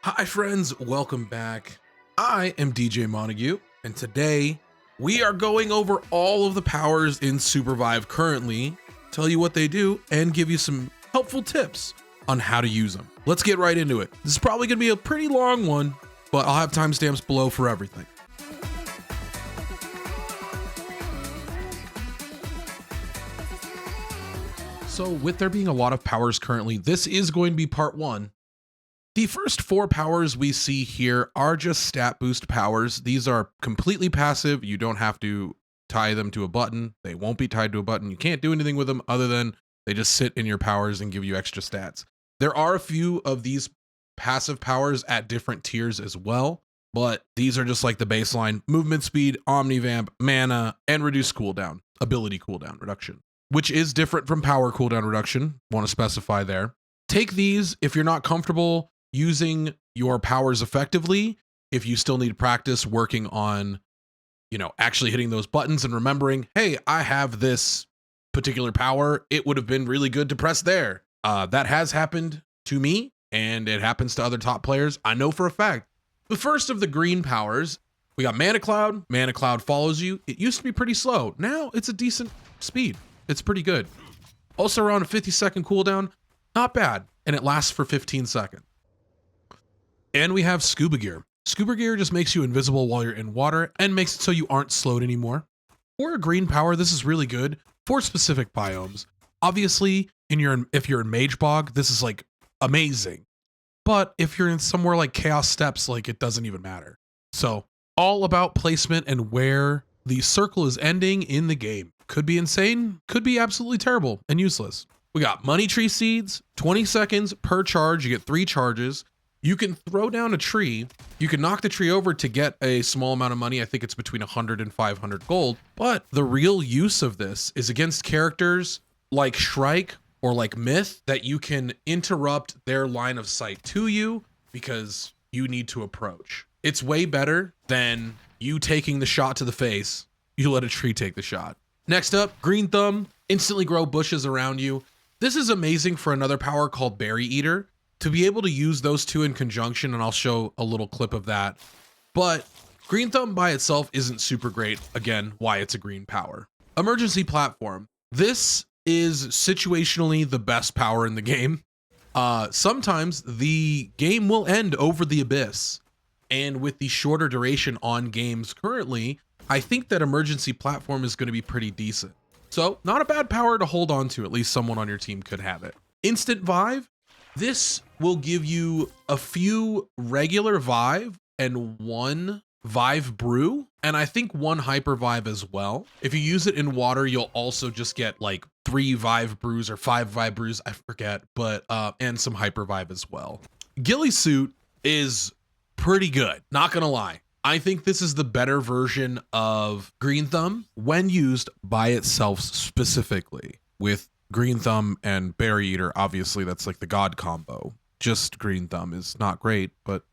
Hi friends, welcome back. I am DJ Montague, and today we are going over all of the powers in SUPERVIVE currently, tell you what they do, and give you some helpful tips on how to use them. Let's get right into it. This is probably gonna be a pretty long one, but I'll have timestamps below for everything. So with there being a lot of powers currently, this is going to be part one. The first four powers we see here are just stat boost powers. These are completely passive. You don't have to tie them to a button. They won't be tied to a button. You can't do anything with them other than they just sit in your powers and give you extra stats. There are a few of these passive powers at different tiers as well, but these are just like the baseline: movement speed, omnivamp, mana, and reduce cooldown, ability cooldown reduction, which is different from power cooldown reduction. Want to specify there. Take these if you're not comfortable using your powers effectively. If you still need practice working on, actually hitting those buttons and remembering, hey, I have this particular power, it would have been really good to press there. That has happened to me, and it happens to other top players. I know for a fact. The first of the green powers, we got Mana Cloud. Mana Cloud follows you. It used to be pretty slow. Now it's a decent speed. It's pretty good. Also around a 50-second cooldown, not bad, and it lasts for 15 seconds. And we have Scuba Gear. Scuba Gear just makes you invisible while you're in water and makes it so you aren't slowed anymore. For a green power, this is really good for specific biomes. Obviously, if you're in Mage Bog, this is like amazing. But if you're in somewhere like Chaos Steppes, like it doesn't even matter. So all about placement and where the circle is ending in the game. Could be insane, could be absolutely terrible and useless. We got Money Tree Seeds, 20 seconds per charge. You get 3 charges. You can throw down a tree. You can knock the tree over to get a small amount of money. I think it's between 100 and 500 gold. But the real use of this is against characters like Shrike or like Myth that you can interrupt their line of sight to you because you need to approach. It's way better than you taking the shot to the face. You let a tree take the shot. Next up, Green Thumb, instantly grow bushes around you. This is amazing for another power called Berry Eater. To be able to use those two in conjunction, and I'll show a little clip of that. But Green Thumb by itself isn't super great. Again, why it's a green power. Emergency Platform. This is situationally the best power in the game. Sometimes the game will end over the abyss. And with the shorter duration on games currently, I think that Emergency Platform is going to be pretty decent. So not a bad power to hold on to. At least someone on your team could have it. Instant Vive. This will give you a few regular Vive and 1 Vive brew, and I think 1 hyper Vive as well. If you use it in water, you'll also just get like 3 Vive brews or 5 Vive brews, I forget, but and some hyper Vive as well. Ghillie Suit is pretty good, not gonna lie. I think this is the better version of Green Thumb when used by itself specifically. With Green Thumb and Berry Eater, obviously that's like the god combo. Just Green Thumb is not great, but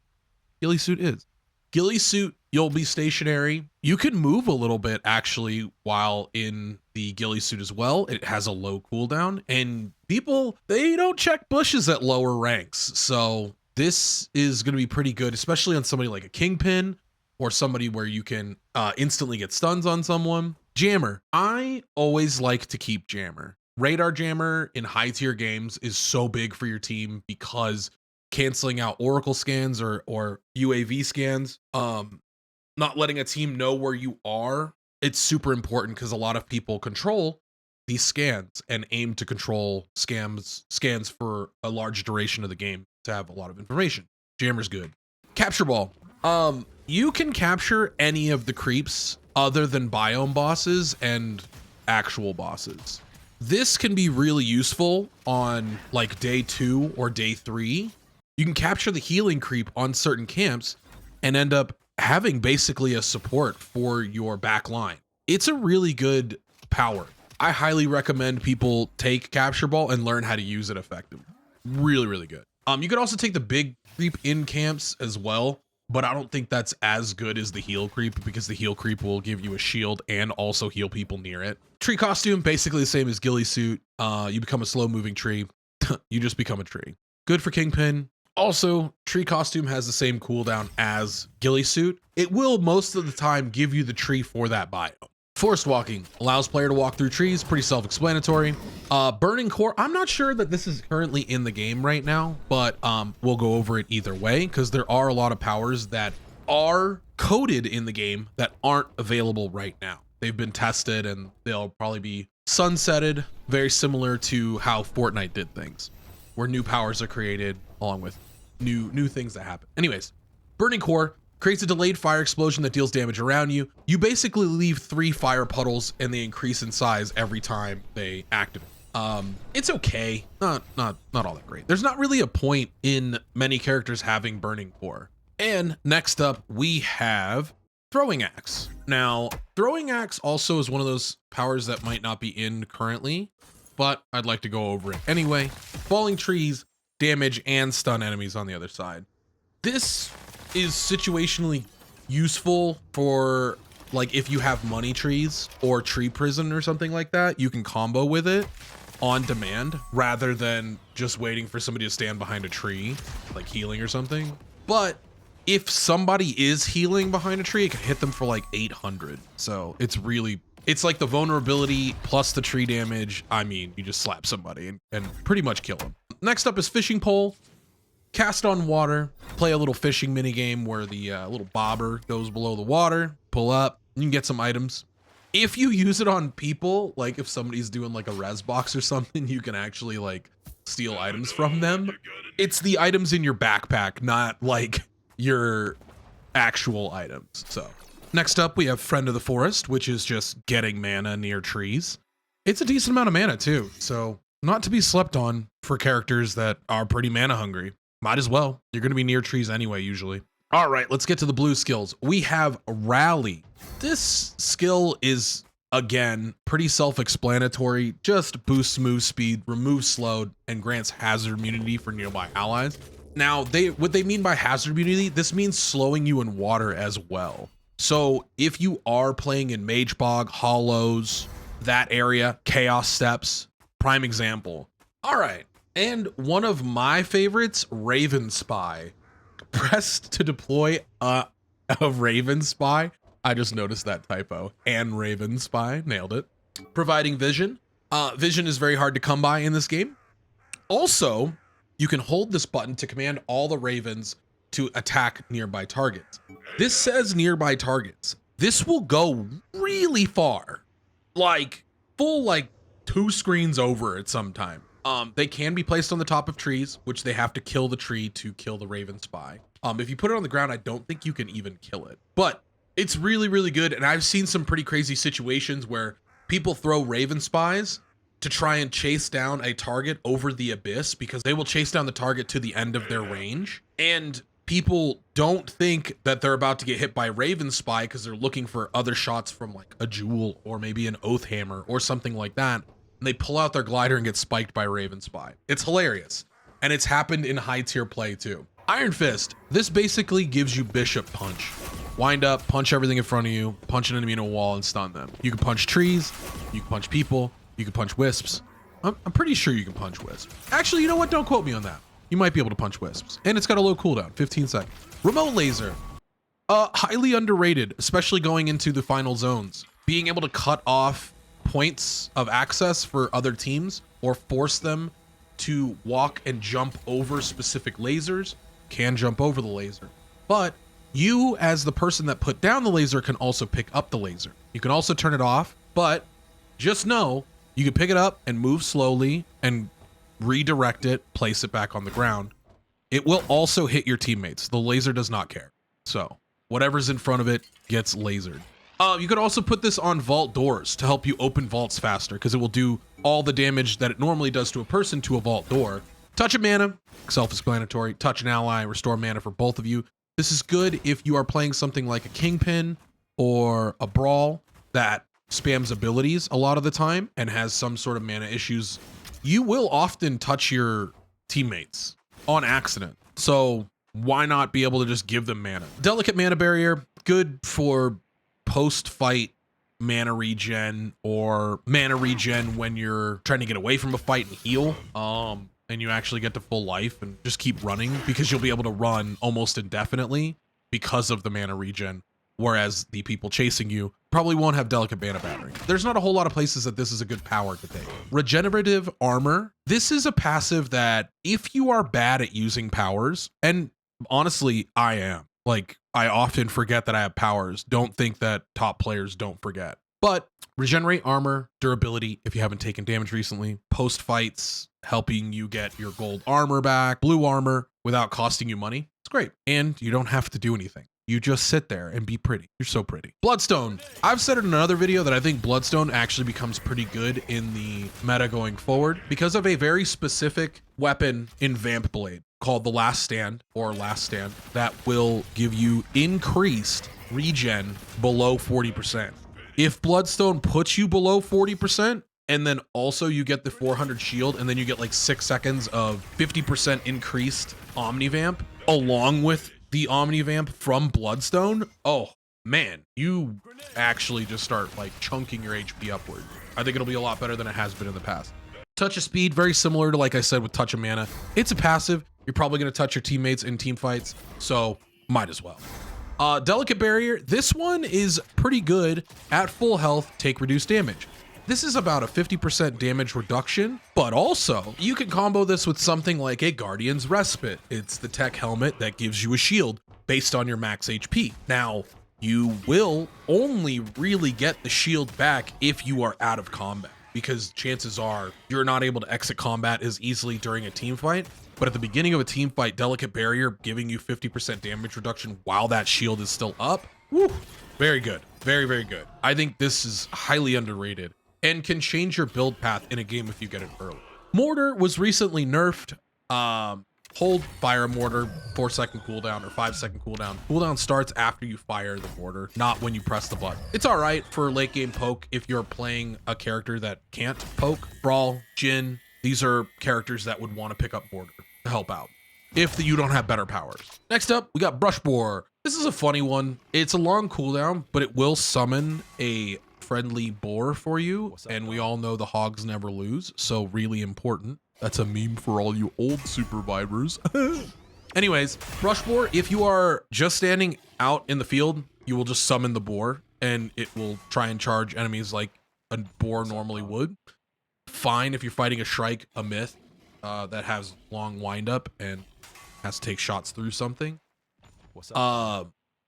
Ghillie Suit is. Ghillie Suit, you'll be stationary. You can move a little bit actually while in the Ghillie Suit as well. It has a low cooldown, and people, they don't check bushes at lower ranks. So this is going to be pretty good, especially on somebody like a Kingpin or somebody where you can instantly get stuns on someone. Jammer. I always like to keep Jammer. Radar Jammer in high tier games is so big for your team because canceling out Oracle scans or UAV scans, not letting a team know where you are, it's super important because a lot of people control these scans and aim to control scans for a large duration of the game to have a lot of information. Jammer's good. Capture Ball. You can capture any of the creeps other than biome bosses and actual bosses. This can be really useful on like day 2 or day 3. You can capture the healing creep on certain camps and end up having basically a support for your back line. It's a really good power. I highly recommend people take Capture Ball and learn how to use it effectively. Really, really good. You could also take the big creep in camps as well, but I don't think that's as good as the heal creep because the heal creep will give you a shield and also heal people near it. Tree costume, basically the same as Ghillie Suit. You become a slow moving tree. You just become a tree. Good for Kingpin. Also, tree costume has the same cooldown as Ghillie Suit. It will most of the time give you the tree for that biome. Forest walking allows player to walk through trees, pretty self-explanatory. Burning core, I'm not sure that this is currently in the game right now, but we'll go over it either way because there are a lot of powers that are coded in the game that aren't available right now. They've been tested and they'll probably be sunsetted, very similar to how Fortnite did things, where new powers are created along with new things that happen. Anyways, burning core creates a delayed fire explosion that deals damage around you. You basically leave 3 fire puddles and they increase in size every time they activate. It's okay, not all that great. There's not really a point in many characters having burning core. And next up we have throwing axe. Now, throwing axe also is one of those powers that might not be in currently, but I'd like to go over it anyway. Falling trees, damage, and stun enemies on the other side. This is situationally useful for like if you have money trees or tree prison or something like that, you can combo with it on demand rather than just waiting for somebody to stand behind a tree, like healing or something. But if somebody is healing behind a tree, it can hit them for like 800. So it's like the vulnerability plus the tree damage. I mean, you just slap somebody and pretty much kill them. Next up is fishing pole. Cast on water, play a little fishing mini game where the little bobber goes below the water, pull up, you can get some items. If you use it on people, like if somebody's doing like a res box or something, you can actually like steal items from them. It's the items in your backpack, not like your actual items. So next up we have Friend of the Forest, which is just getting mana near trees. It's a decent amount of mana too, so not to be slept on for characters that are pretty mana hungry. Might as well. You're going to be near trees anyway, usually. All right, let's get to the blue skills. We have Rally. This skill is, again, pretty self-explanatory. Just boosts move speed, removes slowed, and grants hazard immunity for nearby allies. Now, what they mean by hazard immunity, this means slowing you in water as well. So if you are playing in Mage Bog, Hollows, that area, Chaos Steps, prime example. All right. And one of my favorites, Raven Spy. Pressed to deploy a Raven Spy. I just noticed that typo. And Raven Spy, nailed it. Providing vision. Vision is very hard to come by in this game. Also, you can hold this button to command all the ravens to attack nearby targets. This says nearby targets. This will go really far. Like, full like 2 screens over at some time. They can be placed on the top of trees, which they have to kill the tree to kill the Raven Spy. If you put it on the ground, I don't think you can even kill it. But it's really, really good. And I've seen some pretty crazy situations where people throw Raven Spies to try and chase down a target over the abyss because they will chase down the target to the end of their range. And people don't think that they're about to get hit by Raven Spy because they're looking for other shots from like a Jewel or maybe an Oath Hammer or something like that. And they pull out their glider and get spiked by Raven Spy. It's hilarious. And it's happened in high tier play too. Iron Fist. This basically gives you Bishop Punch. Wind up, punch everything in front of you, punch an enemy in a wall and stun them. You can punch trees, you can punch people, you can punch wisps. I'm pretty sure you can punch wisps. Actually, you know what? Don't quote me on that. You might be able to punch wisps. And it's got a low cooldown, 15 seconds. Remote laser. Highly underrated, especially going into the final zones. Being able to cut off points of access for other teams or force them to walk and jump over specific lasers, can jump over the laser. But you, as the person that put down the laser, can also pick up the laser. You can also turn it off, but just know you can pick it up and move slowly and redirect it, place it back on the ground. It will also hit your teammates. The laser does not care. So whatever's in front of it gets lasered. You could also put this on vault doors to help you open vaults faster because it will do all the damage that it normally does to a person to a vault door. Touch a mana, self-explanatory. Touch an ally, restore mana for both of you. This is good if you are playing something like a Kingpin or a Brawl that spams abilities a lot of the time and has some sort of mana issues. You will often touch your teammates on accident. So why not be able to just give them mana? Delicate mana barrier, good for post-fight mana regen or mana regen when you're trying to get away from a fight and heal. and you actually get to full life and just keep running, because you'll be able to run almost indefinitely because of the mana regen, whereas the people chasing you probably won't have delicate mana battering. There's not a whole lot of places that this is a good power to take. Regenerative Armor. This is a passive that if you are bad at using powers, and honestly, I am. Like, I often forget that I have powers. Don't think that top players don't forget. But regenerate armor, durability, if you haven't taken damage recently, post fights, helping you get your gold armor back, blue armor without costing you money. It's great. And you don't have to do anything. You just sit there and be pretty. You're so pretty. Bloodstone. I've said in another video that I think Bloodstone actually becomes pretty good in the meta going forward because of a very specific weapon in Vamp Blade called the Last Stand that will give you increased regen below 40%. If Bloodstone puts you below 40%, and then also you get the 400 shield, and then you get like 6 seconds of 50% increased Omnivamp, along with the Omnivamp from Bloodstone, oh man, you actually just start like chunking your HP upward. I think it'll be a lot better than it has been in the past. Touch of Speed, very similar to, like I said, with Touch of Mana. It's a passive. You're probably going to touch your teammates in team fights, so might as well. Delicate Barrier, this one is pretty good. At full health, take reduced damage. This is about a 50% damage reduction, but also you can combo this with something like a Guardian's Respite. It's the tech helmet that gives you a shield based on your max HP. Now, you will only really get the shield back if you are out of combat, because chances are you're not able to exit combat as easily during a team fight. But at the beginning of a team fight, Delicate Barrier giving you 50% damage reduction while that shield is still up. Woo, very good. Very, very good. I think this is highly underrated and can change your build path in a game if you get it early. Mortar was recently nerfed. Hold fire Mortar, 4-second cooldown or 5-second cooldown. Cooldown starts after you fire the Mortar, not when you press the button. It's all right for late game poke if you're playing a character that can't poke. Brawl, Jhin, these are characters that would want to pick up Mortar to help out if you don't have better powers. Next up, we got Boar. This is a funny one. It's a long cooldown, but it will summon a friendly boar for you, and we all know the hogs never lose, so really important. That's a meme for all you old supervivors. Anyways, Boar, if you are just standing out in the field, you will just summon the boar, and it will try and charge enemies like a boar normally would. Fine if you're fighting a Shrike, a myth that has long windup and has to take shots through something.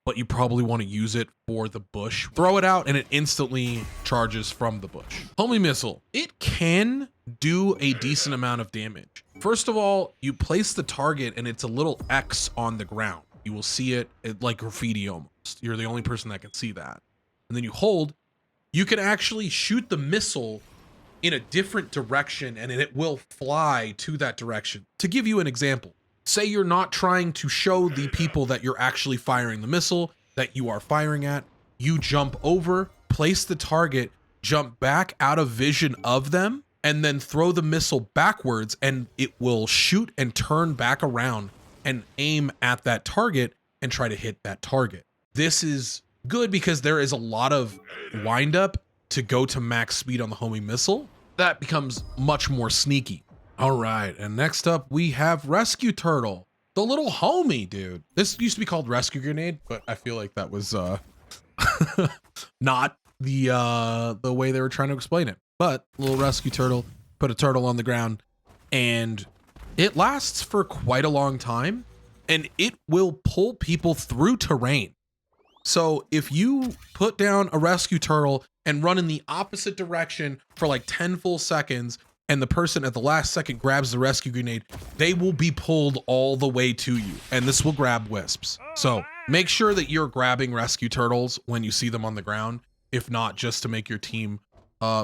But you probably want to use it for the bush. Throw it out and it instantly charges from the bush. Homie Missile. It can do a decent amount of damage. First of all, you place the target and it's a little X on the ground. You will see it like graffiti almost. You're the only person that can see that. And then you hold. You can actually shoot the missile in a different direction and it will fly to that direction. To give you an example, say you're not trying to show the people that you're actually firing the missile that you are firing at. You jump over, place the target, jump back out of vision of them, and then throw the missile backwards, and it will shoot and turn back around and aim at that target and try to hit that target. This is good because there is a lot of windup to go to max speed on the homie Missile. That becomes much more sneaky. All right, and next up we have Rescue Turtle, the little homie, dude. This used to be called Rescue Grenade, but I feel like that was not the way they were trying to explain it. But little Rescue Turtle, put a turtle on the ground, and it lasts for quite a long time, and it will pull people through terrain. So if you put down a Rescue Turtle and run in the opposite direction for like 10 full seconds, and the person at the last second grabs the rescue grenade, they will be pulled all the way to you, and this will grab wisps. So make sure that you're grabbing rescue turtles when you see them on the ground, if not just to make your team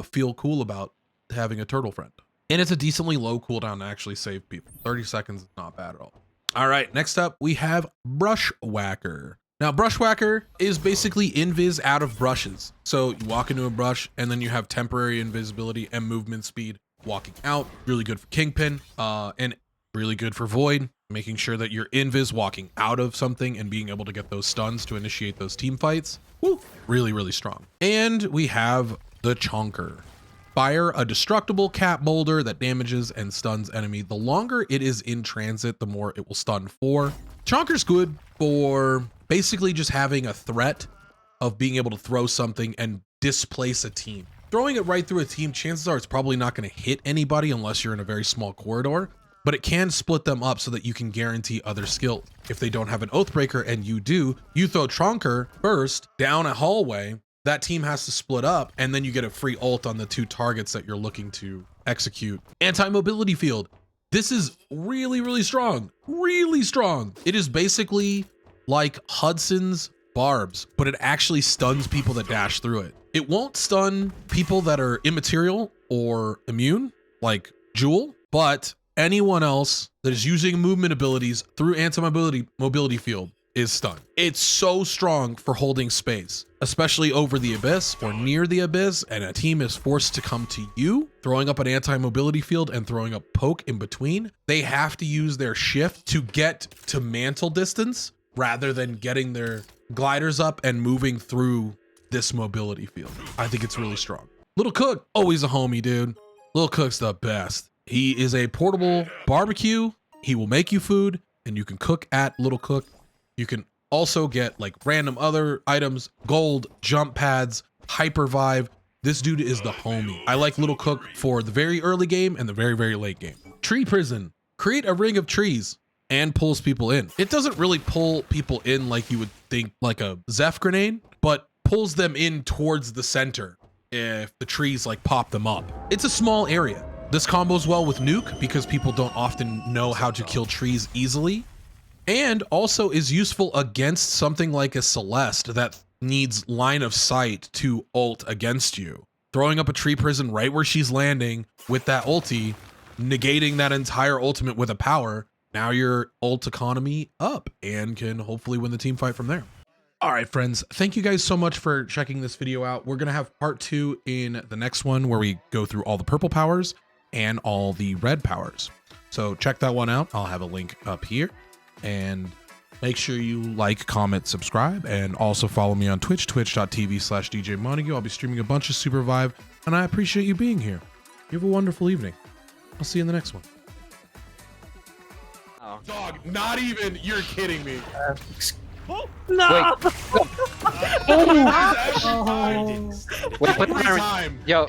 feel cool about having a turtle friend. And it's a decently low cooldown to actually save people. 30 seconds is not bad at all. All right, next up we have Brushwhacker. Now, Brushwhacker is basically invis out of brushes. So you walk into a brush and then you have temporary invisibility and movement speed walking out. Really good for Kingpin and really good for Void, making sure that you're invis walking out of something and being able to get those stuns to initiate those team fights. Woo, really, really strong. And we have the Chonker. fire a destructible cat boulder that damages and stuns enemy. The longer it is in transit, the more it will stun for. Chonker's good for basically just having a threat of being able to throw something and displace a team. Throwing it right through a team, chances are it's probably not going to hit anybody unless you're in a very small corridor, but it can split them up so that you can guarantee other skills. If they don't have an Oathbreaker and you do, you throw Chonker first down a hallway, that team has to split up, and then you get a free ult on the 2 targets that you're looking to execute. Anti-mobility field. This is really, really strong. Really strong. It is basically like Hudson's barbs, but it actually stuns people that dash through it. It won't stun people that are immaterial or immune, like Jewel, but anyone else that is using movement abilities through anti-mobility field is stunned. It's so strong for holding space, especially over the abyss or near the abyss, and a team is forced to come to you, throwing up an anti-mobility field and throwing up poke in between. They have to use their shift to get to mantle distance rather than getting their gliders up and moving through this mobility field. I think it's really strong. Little Cook, always a homie, dude. Little Cook's the best. He is a portable barbecue. He will make you food and you can cook at Little Cook. You can also get like random other items, gold, jump pads, hyper Vive. This dude is the homie. I like Little Cook for the very early game and the very, very late game. Tree Prison, create a ring of trees and pulls people in. It doesn't really pull people in like you would think like a Zeph grenade, but pulls them in towards the center if the trees like pop them up. It's a small area. This combos well with Nuke because people don't often know how to kill trees easily, and also is useful against something like a Celeste that needs line of sight to ult against you. Throwing up a tree prison right where she's landing with that ulti, negating that entire ultimate with a power. Now your ult economy up and can hopefully win the team fight from there. All right, friends, thank you guys so much for checking this video out. We're going to have part 2 in the next one where we go through all the purple powers and all the red powers. So check that one out. I'll have a link up here, and make sure you like, comment, subscribe, and also follow me on Twitch, twitch.tv/DJ Montague. I'll be streaming a bunch of SUPERVIVE, and I appreciate you being here. You have a wonderful evening. I'll see you in the next one. Oh. Dog, not even, you're kidding me. No! Every Wait, put time. the timer. Yo.